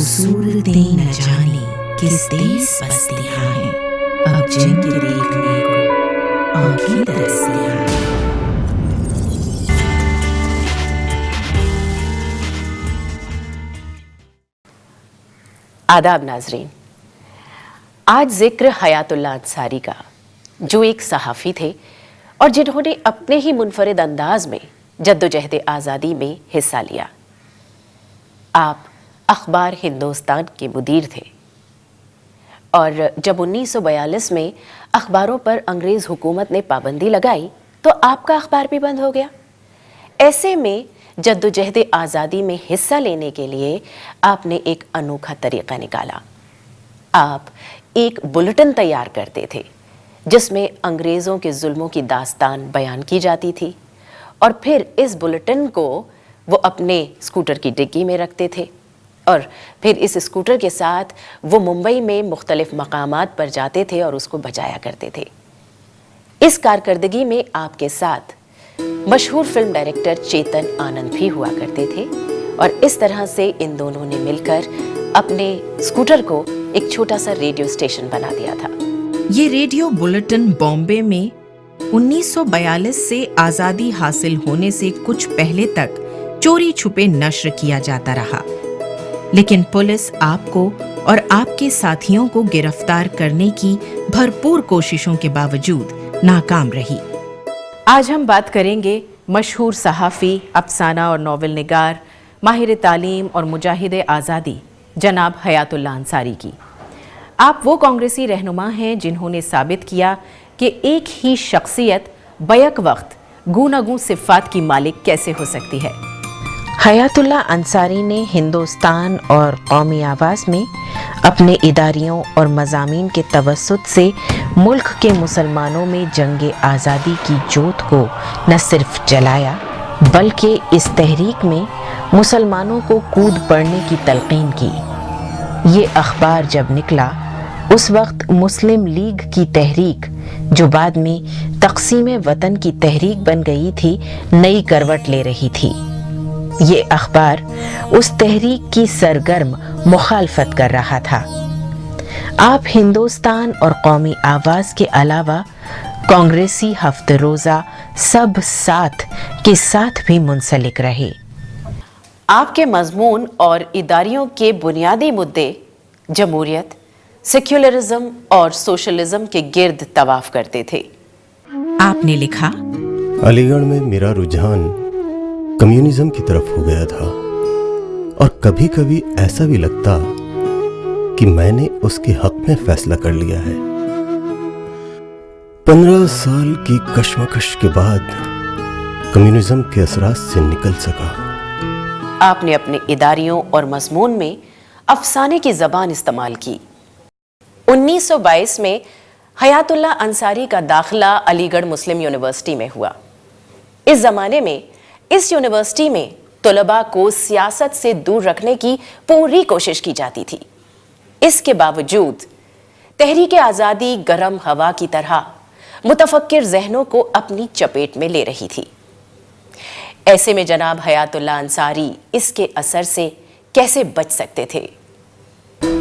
صورتیں نہ جانے کس دیس بستیاں ہیں، اب جن کے دیکھنے کو آنکھیں ترسیاں ہیں۔ آداب ناظرین، آج ذکر حیات اللہ انصاری کا، جو ایک صحافی تھے اور جنہوں نے اپنے ہی منفرد انداز میں جدوجہد آزادی میں حصہ لیا۔ آپ اخبار ہندوستان کے مدیر تھے اور جب 1942 میں اخباروں پر انگریز حکومت نے پابندی لگائی تو آپ کا اخبار بھی بند ہو گیا۔ ایسے میں جدوجہد آزادی میں حصہ لینے کے لیے آپ نے ایک انوکھا طریقہ نکالا۔ آپ ایک بلیٹن تیار کرتے تھے جس میں انگریزوں کے ظلموں کی داستان بیان کی جاتی تھی، اور پھر اس بلیٹن کو وہ اپنے اسکوٹر کی ڈگی میں رکھتے تھے، اور پھر اس اسکوٹر کے ساتھ وہ ممبئی میں مختلف مقامات پر جاتے تھے اور اس کو بجایا کرتے تھے۔ اس کارکردگی میں آپ کے ساتھ مشہور فلم ڈائریکٹر چیتن آنند بھی ہوا کرتے تھے، اور اس طرح سے ان دونوں نے مل کر اپنے اسکوٹر کو ایک چھوٹا سا ریڈیو اسٹیشن بنا دیا تھا۔ یہ ریڈیو بلیٹن بامبے میں 1942 سے آزادی حاصل ہونے سے کچھ پہلے تک چوری چھپے نشر کیا جاتا رہا، لیکن پولیس آپ کو اور آپ کے ساتھیوں کو گرفتار کرنے کی بھرپور کوششوں کے باوجود ناکام رہی۔ آج ہم بات کریں گے مشہور صحافی، افسانہ اور ناول نگار، ماہر تعلیم اور مجاہد آزادی جناب حیات اللہ انصاری کی۔ آپ وہ کانگریسی رہنما ہیں جنہوں نے ثابت کیا کہ ایک ہی شخصیت بیک وقت گوناگوں صفات کی مالک کیسے ہو سکتی ہے۔ حیات اللہ انصاری نے ہندوستان اور قومی آواز میں اپنے اداریوں اور مضامین کے توسط سے ملک کے مسلمانوں میں جنگ آزادی کی جوت کو نہ صرف جلایا بلکہ اس تحریک میں مسلمانوں کو کود پڑنے کی تلقین کی۔ یہ اخبار جب نکلا اس وقت مسلم لیگ کی تحریک، جو بعد میں تقسیم وطن کی تحریک بن گئی تھی، نئی کروٹ لے رہی تھی۔ یہ اخبار اس تحریک کی سرگرم مخالفت کر رہا تھا۔ آپ ہندوستان اور قومی آواز کے علاوہ کانگریسی ہفتہ روزہ سب ساتھ کے ساتھ بھی منسلک رہے۔ آپ کے مضمون اور اداریوں کے بنیادی مدعے جمہوریت، سیکولرزم اور سوشلزم کے گرد طواف کرتے تھے۔ آپ نے لکھا، علی گڑھ میں میرا رجحان کمیونزم کی طرف ہو گیا تھا، اور کبھی کبھی ایسا بھی لگتا کہ میں نے اس کے حق میں فیصلہ کر لیا ہے۔ 15 سال کی کشمکش کے بعد کمیونزم کے اثرات سے نکل سکا۔ آپ نے اپنے اداریوں اور مضمون میں افسانے کی زبان استعمال کی۔ 1922 میں حیات اللہ انصاری کا داخلہ علی گڑھ مسلم یونیورسٹی میں ہوا۔ اس زمانے میں اس یونیورسٹی میں طلباء کو سیاست سے دور رکھنے کی پوری کوشش کی جاتی تھی۔ اس کے باوجود تحریک آزادی گرم ہوا کی طرح متفکر ذہنوں کو اپنی چپیٹ میں لے رہی تھی۔ ایسے میں جناب حیات اللہ انصاری اس کے اثر سے کیسے بچ سکتے تھے؟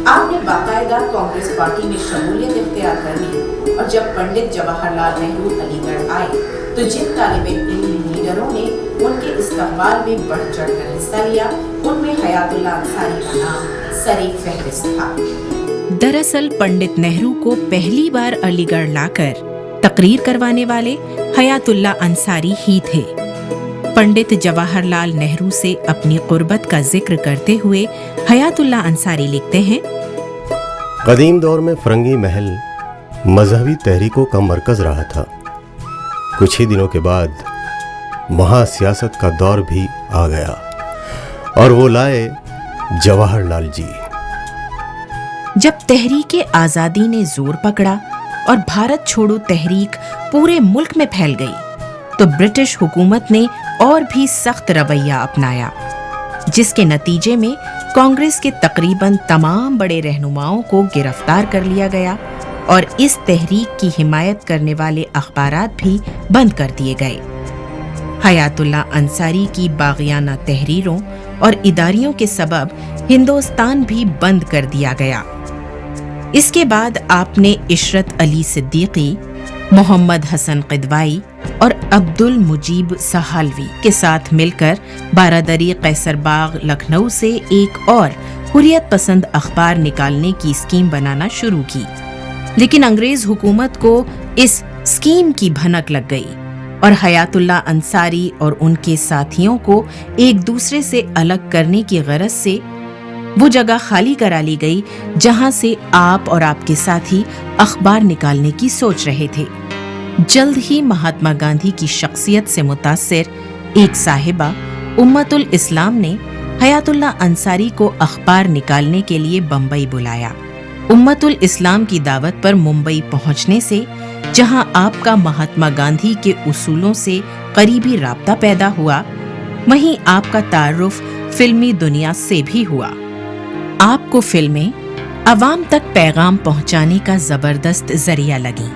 آپ نے باقاعدہ کانگریس پارٹی میں شمولیت اختیار کر لی، اور جب پنڈت جواہر لال نہرو علی گڑھ آئے تو جن طالب علم لیڈروں نے ان کے استقبال میں بڑھ چڑھ کر حصہ لیا، ان میں حیات اللہ انصاری کا نام سرِ فہرست تھا۔ دراصل پنڈت نہرو کو پہلی بار علی گڑھ لا کر تقریر کروانے والے حیات اللہ انصاری ہی تھے۔ پنڈت جواہر لال نہرو سے اپنی قربت کا ذکر کرتے ہوئے حیات اللہ انصاری لکھتے ہیں، قدیم دور میں فرنگی محل مذہبی تحریکوں کا مرکز رہا تھا۔ کچھ ہی دنوں کے بعد وہاں سیاست کا دور بھی آ گیا، اور وہ لائے جواہر لال جی۔ جب تحریک آزادی نے زور پکڑا اور بھارت چھوڑو تحریک پورے ملک میں پھیل گئی تو برٹش حکومت نے اور بھی سخت رویہ اپنایا، جس کے نتیجے میں کانگریس کے تقریباً تمام بڑے رہنماؤں کو گرفتار کر لیا گیا، اور اس تحریک کی حمایت کرنے والے اخبارات بھی بند کر دیے گئے۔ حیات اللہ انصاری کی باغیانہ تحریروں और इदारियों के सबब हिंदुस्तान भी बंद कर दिया गया। इसके बाद आपने इशरत अली सिद्दीकी, मोहम्मद हसन क़िदवाई और अब्दुल मुजीब सहालवी के साथ मिलकर बारादरी कैसरबाग लखनऊ से एक और हुर्रियत पसंद अखबार निकालने की स्कीम बनाना शुरू की। लेकिन अंग्रेज हुकूमत को इस स्कीम की भनक लग गई और हयातुल्लाह अंसारी और उनके साथियों को एक दूसरे से अलग करने की गरज से वो जगह खाली करा ली गई जहां से आप और आपके साथी अखबार निकालने की सोच रहे थे। जल्द ही महात्मा गांधी की शख्सियत से मुतासिर एक साहिबा उम्मतुल इस्लाम ने हयातुल्लाह अंसारी को अखबार निकालने के लिए बम्बई बुलाया। उम्मतुल इस्लाम की दावत पर मुंबई पहुंचने से जहां आपका महात्मा गांधी के उसूलों से करीबी राब्ता पैदा हुआ, वहीं आपका तारुफ फिल्मी दुनिया से भी हुआ। आपको फिल्में अवाम तक पैगाम पहुंचाने का जबरदस्त जरिया लगी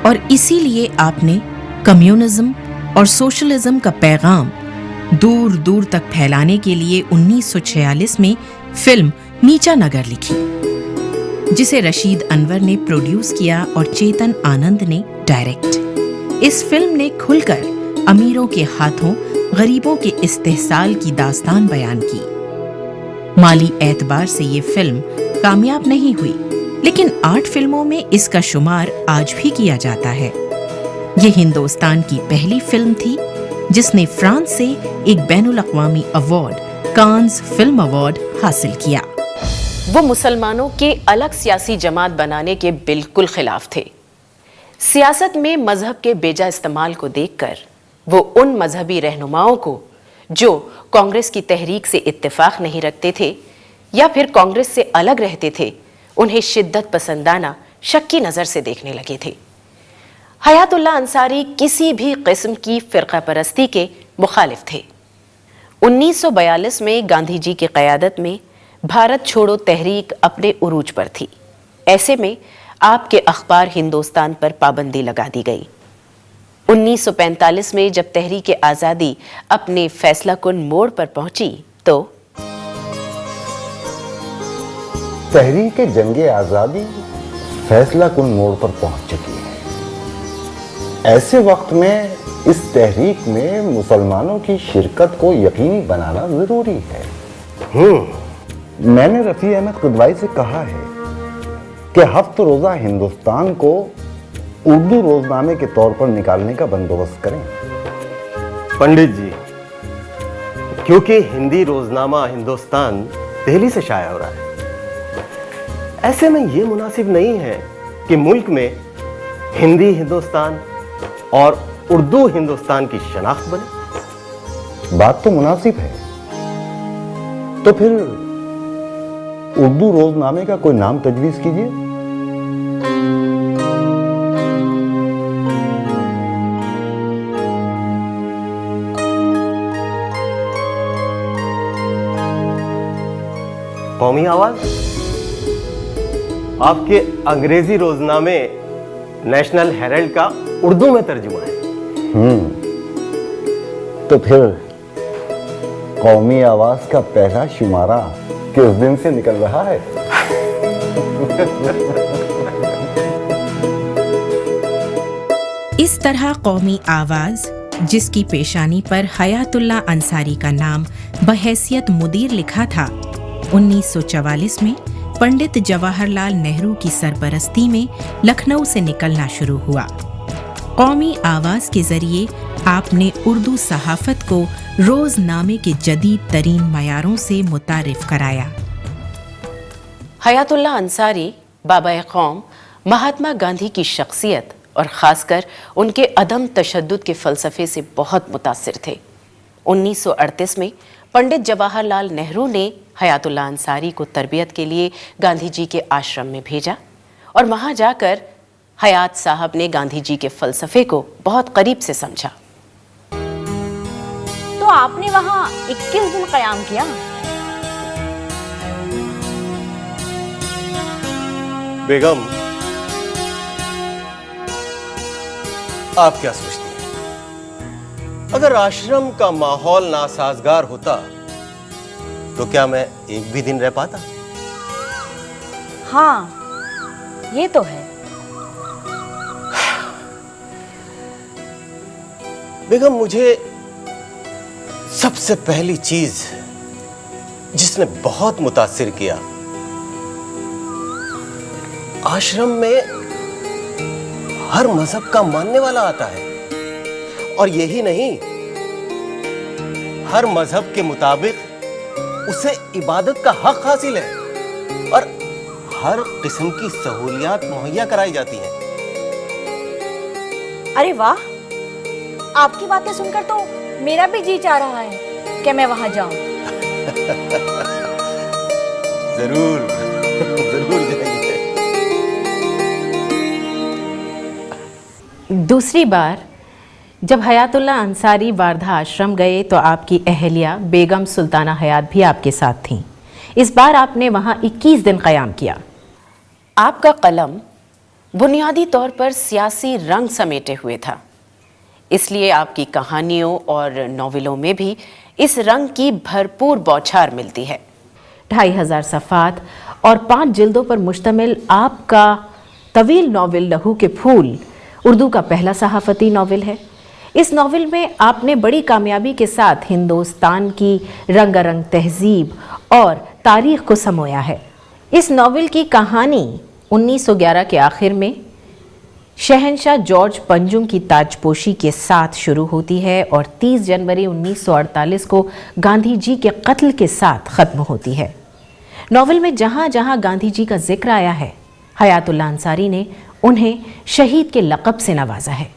और इसीलिए आपने कम्युनिज्म और सोशलिज्म का पैगाम दूर दूर तक फैलाने के लिए 1946 में फिल्म नीचा नगर लिखी, जिसे रशीद अनवर ने प्रोड्यूस किया और चेतन आनंद ने डायरेक्ट। इस फिल्म ने खुलकर अमीरों के हाथों गरीबों के इस्तेहसाल की दास्तान बयान की। माली एतबार से ये फिल्म कामयाब नहीं हुई, लेकिन 8 फिल्मों में इसका शुमार आज भी किया जाता है। ये हिंदुस्तान की पहली फिल्म थी जिसने फ्रांस से एक बैनुल अक़वामी अवार्ड, कांस फिल्म अवार्ड हासिल किया। वो मुसलमानों के अलग सियासी जमात बनाने के बिल्कुल खिलाफ थे। सियासत में मजहब के बेजा इस्तेमाल को देखकर वो उन मजहबी रहनुमाओं को जो कांग्रेस की तहरीक से इत्तेफाक नहीं रखते थे या फिर कांग्रेस से अलग रहते थे, उन्हें शिद्दत पसंदाना शक की नज़र से देखने लगे थे। हयातुल्लाह अंसारी किसी भी किस्म की फ़िरका परस्ती के मुखालिफ थे। 1942 में गांधी जी की क़यादत में भारत छोड़ो तहरीक अपने उरूज पर थी। ऐसे में आपके अखबार हिंदुस्तान पर पाबंदी लगा दी गई। 1945 में जब तहरीक आज़ादी अपने फैसला कुन मोड़ पर पहुंची तो तहरीक जंगे आज़ादी फैसला कुन मोड़ पर पहुंच चुकी है। ऐसे वक्त में इस तहरीक में मुसलमानों की शिरकत को यकीनी बनाना जरूरी है। मैंने रफ़ी अहमद क़िदवाई से कहा है कि हफ्त रोज़ा हिंदुस्तान को उर्दू रोजनामे के तौर पर निकालने का बंदोबस्त करें। पंडित जी, क्योंकि हिंदी रोजनामा हिंदुस्तान दिल्ली से शाया हो रहा है, ऐसे में यह मुनासिब नहीं है कि मुल्क में हिंदी हिंदुस्तान और उर्दू हिंदुस्तान की शनाख्त बने। बात तो मुनासिब है, तो फिर उर्दू रोजनामे का कोई नाम तजवीज़ कीजिए। कौमी आवाज। आपके अंग्रेजी रोजनामे नेशनल हेरल्ड का उर्दू में तर्जुमा है। तो फिर कौमी आवाज का पहला शुमारा किस दिन से निकल रहा है? इस तरह कौमी आवाज, जिसकी पेशानी पर हयातुल्लाह अंसारी का नाम बहैसियत मुदीर लिखा था, 1944 में पंडित जवाहरलाल नेहरू की सरपरस्ती में लखनऊ से निकलना शुरू हुआ। कौमी आवाज के जरिए आपने उर्दू सहाफत को रोजनामे के जदीद तरीन मयारों से मुतारिफ कराया। हयातुल्लाह अंसारी बाबा कौम महात्मा गांधी की शख्सियत और ख़ासकर उनके अदम तशद्दुद के फ़लसफ़े से बहुत मुतासिर थे। 1938 में पंडित जवाहरलाल नेहरू ने हयातुल्लाह अंसारी को तरबियत के लिए गांधी जी के आश्रम में भेजा और वहाँ जाकर हयात साहब ने गांधी जी के फ़लसफ़े को बहुत करीब से समझा। तो आपने वहाँ 21 दिन क़याम किया? बेगम, आप क्या सोचती हैं? अगर आश्रम का माहौल नासाजगार होता तो क्या मैं एक भी दिन रह पाता? हाँ, ये तो है। बेगम, मुझे सबसे पहली चीज जिसने बहुत मुतासिर किया, आश्रम में हर मजहब का मानने वाला आता है, और यही नहीं, हर मजहब के मुताबिक उसे इबादत का हक हासिल है और हर किस्म की सहूलियात मुहैया कराई जाती हैं। अरे वाह, आपकी बातें सुनकर तो मेरा भी जी चाह रहा है कि मैं वहां जाऊं। जरूर जरूर जाइए। दूसरी बार जब हयातुल्ला अंसारी वारधा आश्रम गए तो आपकी अहलिया बेगम सुल्ताना हयात भी आपके साथ थीं। इस बार आपने वहां 21 दिन क़याम किया। आपका कलम बुनियादी तौर पर सियासी रंग समेटे हुए था, इसलिए आपकी कहानियों और नॉवेलों में भी इस रंग की भरपूर बौछार मिलती है। 2500 सफ़ात और 5 जिल्दों पर मुश्तमिल आपका तवील नॉवेल लहू के फूल उर्दू का पहला सहाफ़ती नॉवेल है। इस नॉवेल में आपने बड़ी कामयाबी के साथ हिंदुस्तान की रंगारंग तहजीब और तारीख़ को समोया है। इस नॉवेल की कहानी 1911 के आखिर में शहंशाह जॉर्ज पंजुम की ताजपोशी के साथ शुरू होती है और 30 जनवरी 1948 को गांधी जी के कत्ल के साथ ख़त्म होती है। नॉवेल में जहाँ जहाँ गांधी जी का जिक्र आया है, हयातुल्ला अंसारी ने उन्हें शहीद के लक़ब से नवाजा है।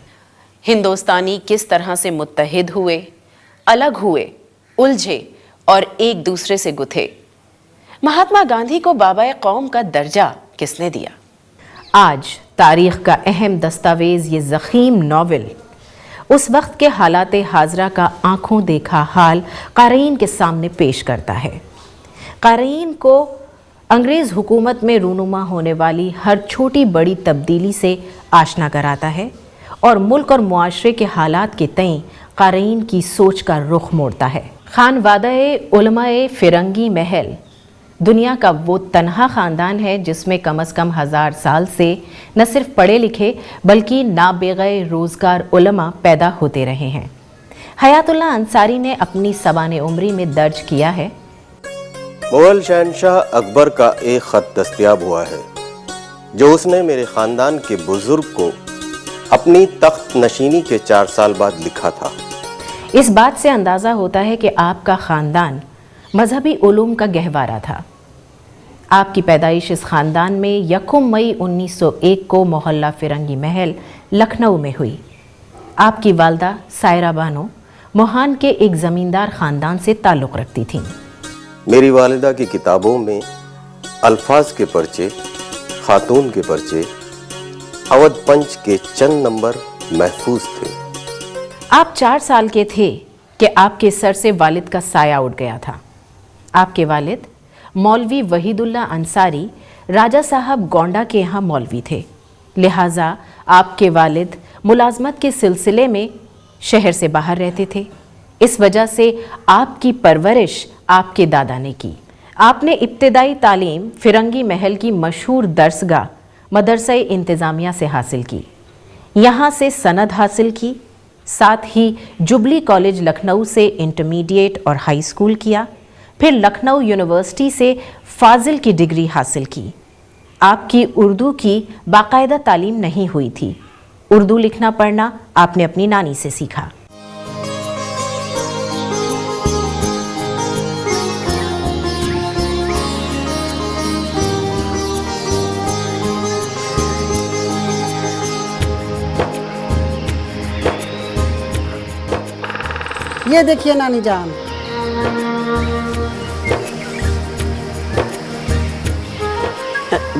हिंदुस्तानी किस तरह से मुत्तहिद हुए, अलग हुए, उलझे और एक दूसरे से गुथे। महात्मा गांधी को बाबाए कौम का दर्जा किसने दिया? आज तारीख़ का अहम दस्तावेज़ ये ज़ख़ीम नॉवेल उस वक्त के हालात हाजरा का आँखों देखा हाल क़ारीन के सामने पेश करता है। क़ारीन को अंग्रेज़ हुकूमत में रूनुमा होने वाली हर छोटी बड़ी तब्दीली से आशना कराता है और मुल्क और मुआशरे के हालात के तय क़ारीन की सोच का रुख मोड़ता है। खानवादा-ए उलमा-ए फ़िरंगी महल दुनिया का वो तन्हा ख़ानदान है जिसमें कम अज़ कम 1000 साल से न सिर्फ पढ़े लिखे बल्कि नाबेग़े रोज़गार उलमा पैदा होते रहे हैं। हयातुल्ला अंसारी ने अपनी सवाने उम्री में दर्ज किया है, मुगल शहंशाह अकबर का एक ख़त दस्तयाब हुआ है जो उसने मेरे ख़ानदान के बुज़ुर्ग को अपनी तख्त नशीनी के 4 साल बाद लिखा था। इस बात से अंदाज़ा होता है कि आपका ख़ानदान मजहबी उलूम का गहवारा था। आपकी पैदाइश इस ख़ानदान में 1 मई 1901 को मोहल्ला फ़िरंगी महल लखनऊ में हुई। आपकी वालदा सायरा बानो मोहान के एक ज़मींदार ख़ानदान से ताल्लुक़ रखती थीं। मेरी वालिदा की किताबों में अल्फाज के पर्चे, खातून के पर्चे, अवध पंच के चंद नंबर महफूज थे। आप 4 साल के थे कि आपके सर से वालिद का साया उठ गया था। आपके वालिद मौलवी वहीदुल्ला अंसारी राजा साहब गोंडा के यहाँ मौलवी थे, लिहाजा आपके वालिद मुलाजमत के सिलसिले में शहर से बाहर रहते थे। इस वजह से आपकी परवरिश आपके दादा ने की। आपने इब्तिदाई तालीम फ़िरंगी महल की मशहूर दर्सगाह मदरसा इंतज़ामिया से हासिल की। यहाँ से सनद हासिल की, साथ ही जुबली कॉलेज लखनऊ से इंटरमीडिएट और हाई स्कूल किया, फिर लखनऊ यूनिवर्सिटी से फाजिल की डिग्री हासिल की। आपकी उर्दू की बाकायदा तालीम नहीं हुई थी। उर्दू लिखना पढ़ना आपने अपनी नानी से सीखा। ये देखिए नानी जान,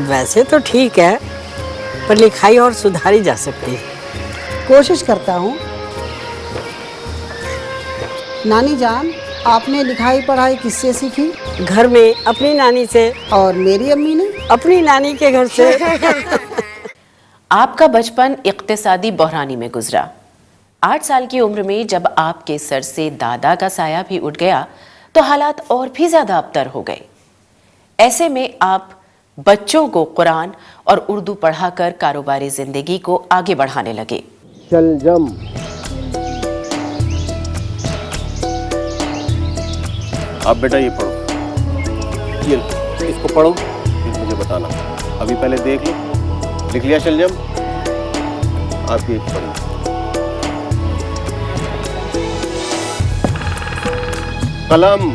वैसे तो ठीक है, पर लिखाई और सुधारी जा सकती है। कोशिश करता हूँ। नानी जान, आपने लिखाई पढ़ाई किससे सीखी? घर में अपनी नानी से, और मेरी अम्मी ने अपनी नानी के घर से। आपका बचपन इक्तिसादी बहरानी में गुजरा। 8 साल की उम्र में जब आपके सर से दादा का साया भी उठ गया تو حالات اور بھی زیادہ ابتر ہو گئے۔ ایسے میں آپ بچوں کو قرآن اور اردو پڑھا کر کاروباری زندگی کو آگے بڑھانے لگے۔ شلجم، آپ بیٹا یہ پڑھو، یہ اس کو پڑھو پھر مجھے بتانا۔ ابھی پہلے دیکھ لو، لکھ لیا شلجم؟ آپ یہ پڑھو۔ قلم،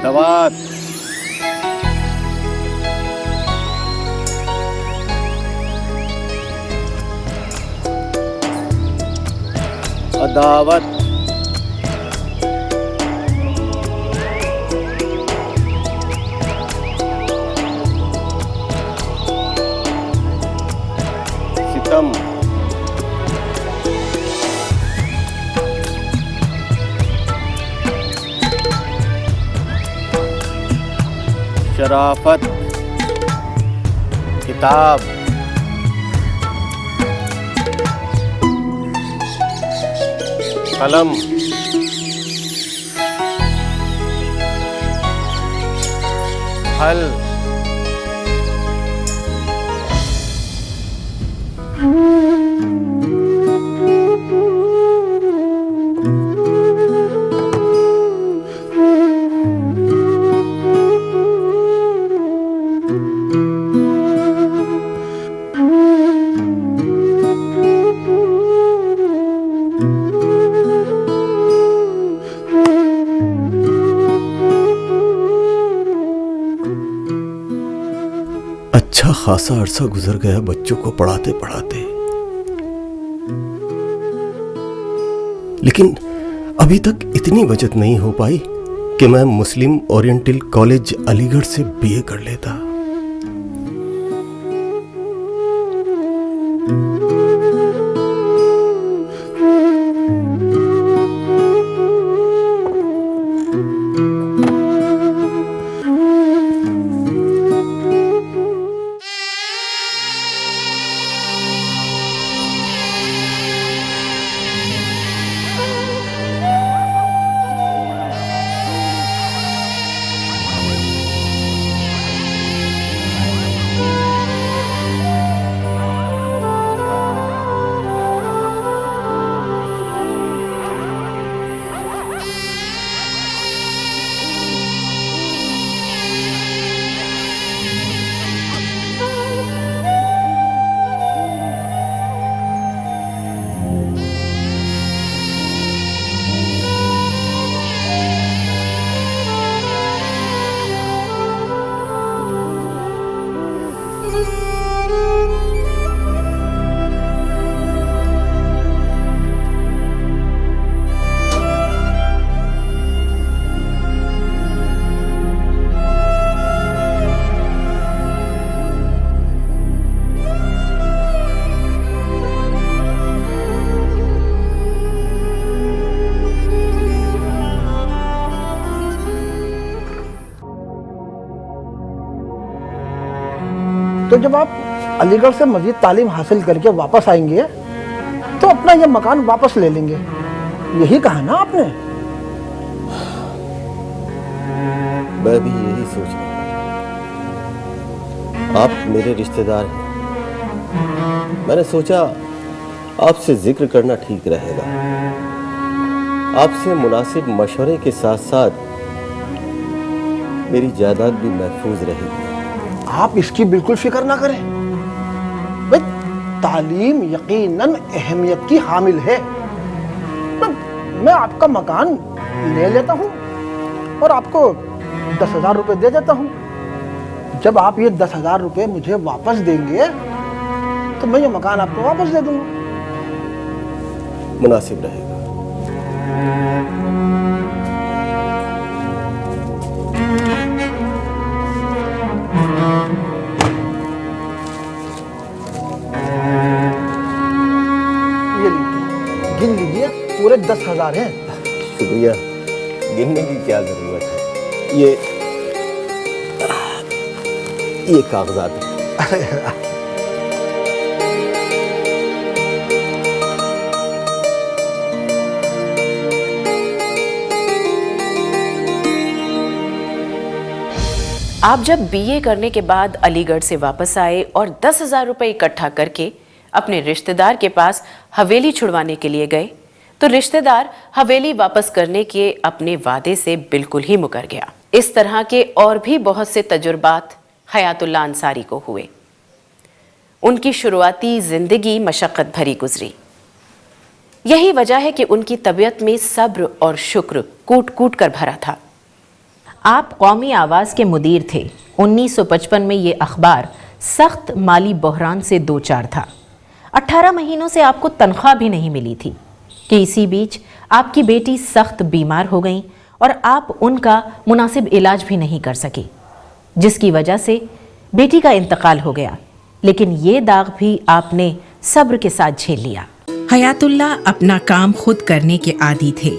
دوات، عداوت، ستم، شرافت، کتاب، قلم، حل، اچھا خاصا عرصہ گزر گیا بچوں کو پڑھاتے پڑھاتے، لیکن ابھی تک اتنی بچت نہیں ہو پائی کہ میں مسلم اورینٹل کالج علی گڑھ سے BA کر لیتا۔ تو جب آپ علی گڑھ سے مزید تعلیم حاصل کر کے واپس آئیں گے تو اپنا یہ مکان واپس لے لیں گے، یہی کہا نا آپ نے؟ میں بھی یہی سوچ رہا ہوں، آپ میرے رشتہ دار ہیں، میں نے سوچا آپ سے ذکر کرنا ٹھیک رہے گا، آپ سے مناسب مشورے کے ساتھ ساتھ میری جائیداد بھی محفوظ رہے گی۔ آپ اس کی بالکل فکر نہ کریں، تعلیم یقیناً اہمیت کی حامل ہے۔ میں آپ کا مکان لے لیتا ہوں اور آپ کو 10,000 روپے دے دیتا ہوں۔ جب آپ یہ 10,000 روپے مجھے واپس دیں گے تو میں یہ مکان آپ کو واپس دے دوں گا۔ مناسب رہے گا۔ گن لیجیے، پورے 10,000 ہیں۔ شکریہ، گننے کی کیا ضرورت ہے، یہ ये कागजात। आप जब बीए करने के बाद अलीगढ़ से वापस आए और 10,000 रुपए इकट्ठा करके अपने रिश्तेदार के पास हवेली छुड़वाने के लिए गए तो रिश्तेदार हवेली वापस करने के अपने वादे से बिल्कुल ही मुकर गया। इस तरह के और भी बहुत से तजुर्बात हयातुल्लाह अंसारी को हुए। उनकी शुरुआती जिंदगी मशक्कत भरी गुजरी। यही वजह है कि उनकी तबीयत में सब्र और शुक्र कूट कूट कर भरा था। आप कौमी आवाज़ के मुदीर थे। 1955 में ये अखबार सख्त माली बहरान से दो चार था। 18 महीनों से आपको तनख्वाह भी नहीं मिली थी कि इसी बीच आपकी बेटी सख्त बीमार हो गई और आप उनका मुनासिब इलाज भी नहीं कर सके, जिसकी वजह से बेटी का इंतकाल हो गया। लेकिन ये दाग भी आपने सब्र के साथ झेल लिया। हयातुल्लाह अपना काम खुद करने के आदी थे।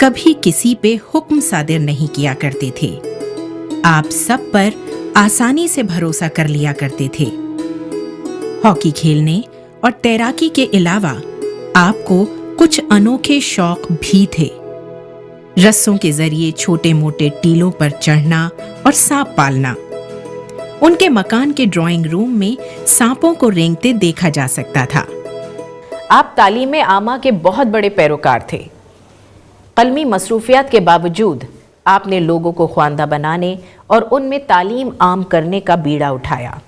कभी किसी पे हुक्म सादिर नहीं किया करते थे। आप सब पर आसानी से भरोसा कर लिया करते थे। हॉकी खेलने और तैराकी के अलावा आपको कुछ अनोखे शौक भी थे। रस्सों के जरिए छोटे मोटे टीलों पर चढ़ना और सांप पालना। उनके मकान के ड्राइंग रूम में सांपों को रेंगते देखा जा सकता था। आप तालीम आमा के बहुत बड़े पैरोकार थे। कलमी मसरूफियात के बावजूद आपने लोगों को ख्वांदा बनाने और उनमें तालीम आम करने का बीड़ा उठाया।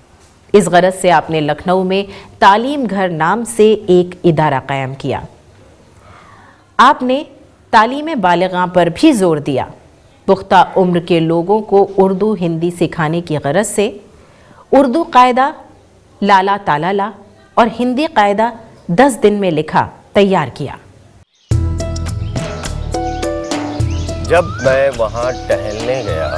इस गरज से आपने लखनऊ में तालीम घर नाम से एक इदारा कायम किया। आपने तालीम बालिगां पर भी जोर दिया। पुख्ता उम्र के लोगों को उर्दू हिंदी सिखाने की गरज से उर्दू कायदा लाला तालाला और हिंदी कायदा 10 दिन में लिखा तैयार किया। जब मैं वहां टहलने गया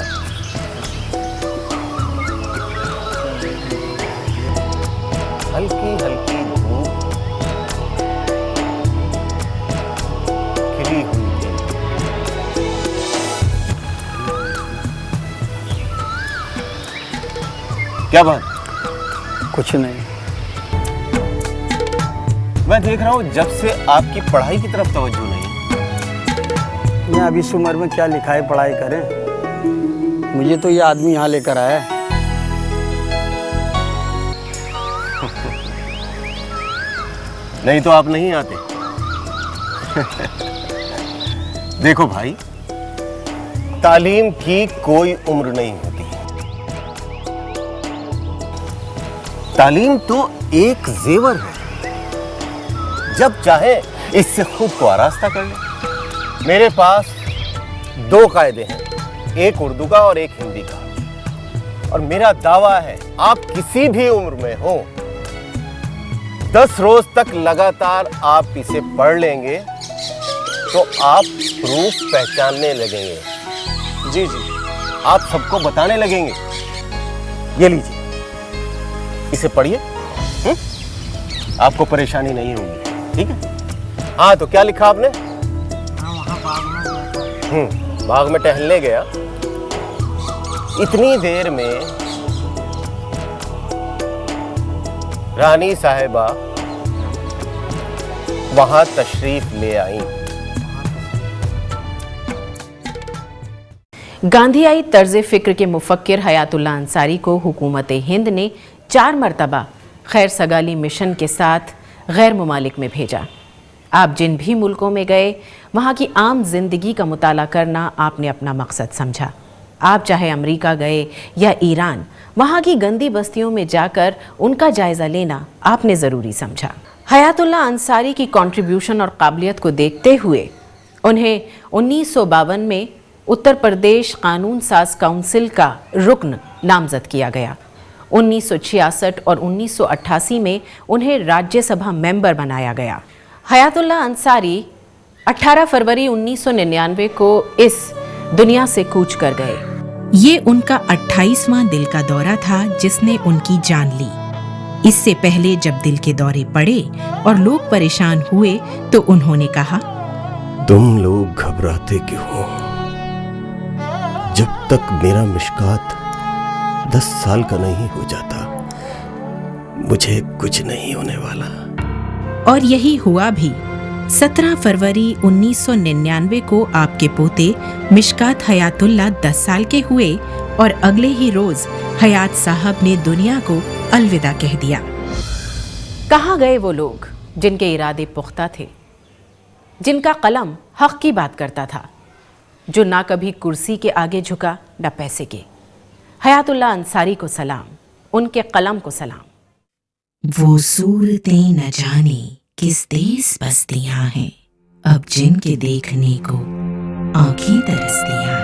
हल्की हल्की धूप खिली हुई थी। क्या बात? कुछ नहीं। मैं देख रहा हूं जब से आपकी पढ़ाई की तरफ तवज्जो नहीं। मैं अभी इस उम्र में क्या लिखाई पढ़ाई करें, मुझे तो ये आदमी यहाँ लेकर आया है। नहीं तो आप नहीं आते। देखो भाई, तालीम की कोई उम्र नहीं होती। तालीम तो एक जेवर है, जब चाहे इससे खुद को आरास्ता कर ले। मेरे पास 2 कायदे हैं, एक उर्दू का और एक हिंदी का, और मेरा दावा है आप किसी भी उम्र में हो 10 रोज तक लगातार आप इसे पढ़ लेंगे तो आप प्रूफ पहचानने लगेंगे। जी जी, आप सबको बताने लगेंगे। ये लीजिए, इसे पढ़िए, आपको परेशानी नहीं होगी। ठीक है? हाँ, तो क्या लिखा आपने? बाग में टहलने गया, इतनी देर में रानी साहिबा वहां तशरीफ ले आई। गांधीयाई तर्ज फिक्र के मुफक्किर हयातुल्लाह अंसारी को हुकूमत हिंद ने 4 मरतबा खैर सगाली मिशन के साथ गैर मुमालिक में भेजा। आप जिन भी मुल्कों में गए वहाँ की आम जिंदगी का मुताला करना आपने अपना मकसद समझा। आप चाहे अमेरिका गए या ईरान, वहाँ की गंदी बस्तियों में जाकर उनका जायज़ा लेना आपने ज़रूरी समझा। हयातुल्लाह अंसारी की कंट्रीब्यूशन और काबिलियत को देखते हुए उन्हें 1952 में उत्तर प्रदेश कानून साज काउंसिल का रुकन नामजद किया गया। 1966 और 1988 में उन्हें राज्यसभा मेंबर बनाया गया। हयातुल्लाह अंसारी 18 फरवरी 1999 को इस दुनिया से कूच कर गए। ये उनका 28वां दिल का दौरा था जिसने उनकी जान ली। इससे पहले जब दिल के दौरे पड़े और लोग परेशान हुए तो उन्होंने कहा, तुम लोग घबराते क्यों हो? जब तक मेरा मिशकात 10 साल का नहीं हो जाता, मुझे कुछ नहीं होने वाला। और यही हुआ भी। 17 फरवरी 1999 को आपके पोते मिशकात हयातुल्लाह 10 साल के हुए और अगले ही रोज हयात साहब ने दुनिया को अलविदा कह दिया। कहाँ गए वो लोग जिनके इरादे पुख्ता थे, जिनका कलम हक की बात करता था, जो ना कभी कुर्सी के आगे झुका न पैसे के। हयातुल्लाह अंसारी को सलाम, उनके कलम को सलाम। वो सूरतें न जाने किस देश बसतियां हैं, अब जिनके देखने को आंखें तरसतियां